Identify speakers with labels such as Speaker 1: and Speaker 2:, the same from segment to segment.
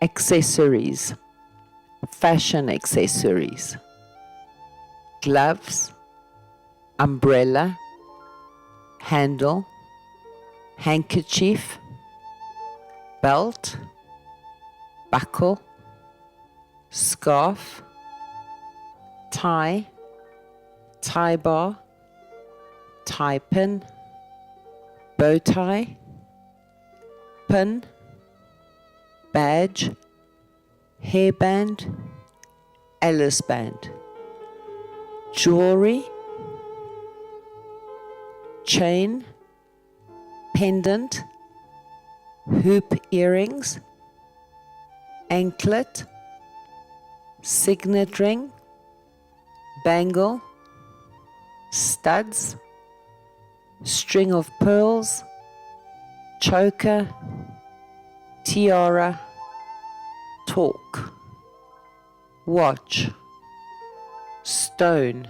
Speaker 1: accessories, fashion accessories, gloves, umbrella, handle, handkerchief, belt, buckle, scarf, tie, tie bar, tie pin, bow tie, pin, badge, hairband, Alice band, jewellery, chain, pendant, hoop earrings, anklet, signet ring, bangle, studs, string of pearls, choker, tiara, torque, watch, stone,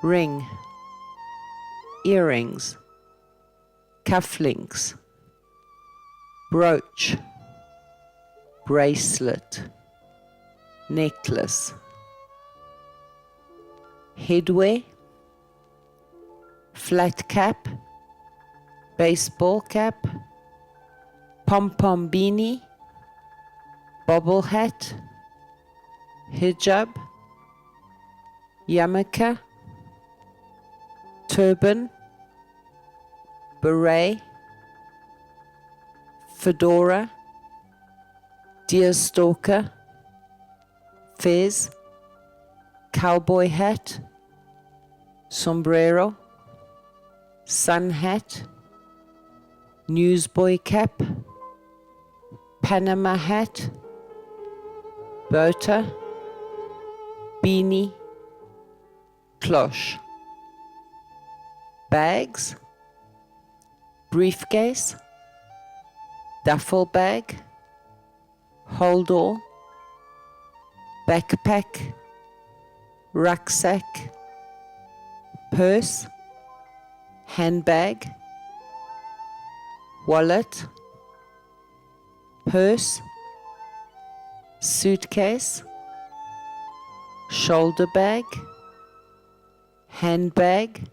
Speaker 1: ring, earrings, cufflinks, brooch, bracelet, necklace, headwear, flat cap, baseball cap, pom-pom beanie, bobble hat, hijab, yarmulke, turban, beret, fedora, deerstalker, fez, cowboy hat, sombrero, sun hat, newsboy cap, Panama hat, boater, beanie, cloche, bags, briefcase, duffel bag, hold-all, backpack, rucksack, purse, handbag, wallet, purse, suitcase, shoulder bag, handbag,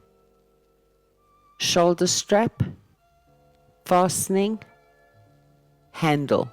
Speaker 1: shoulder strap, fastening, handle.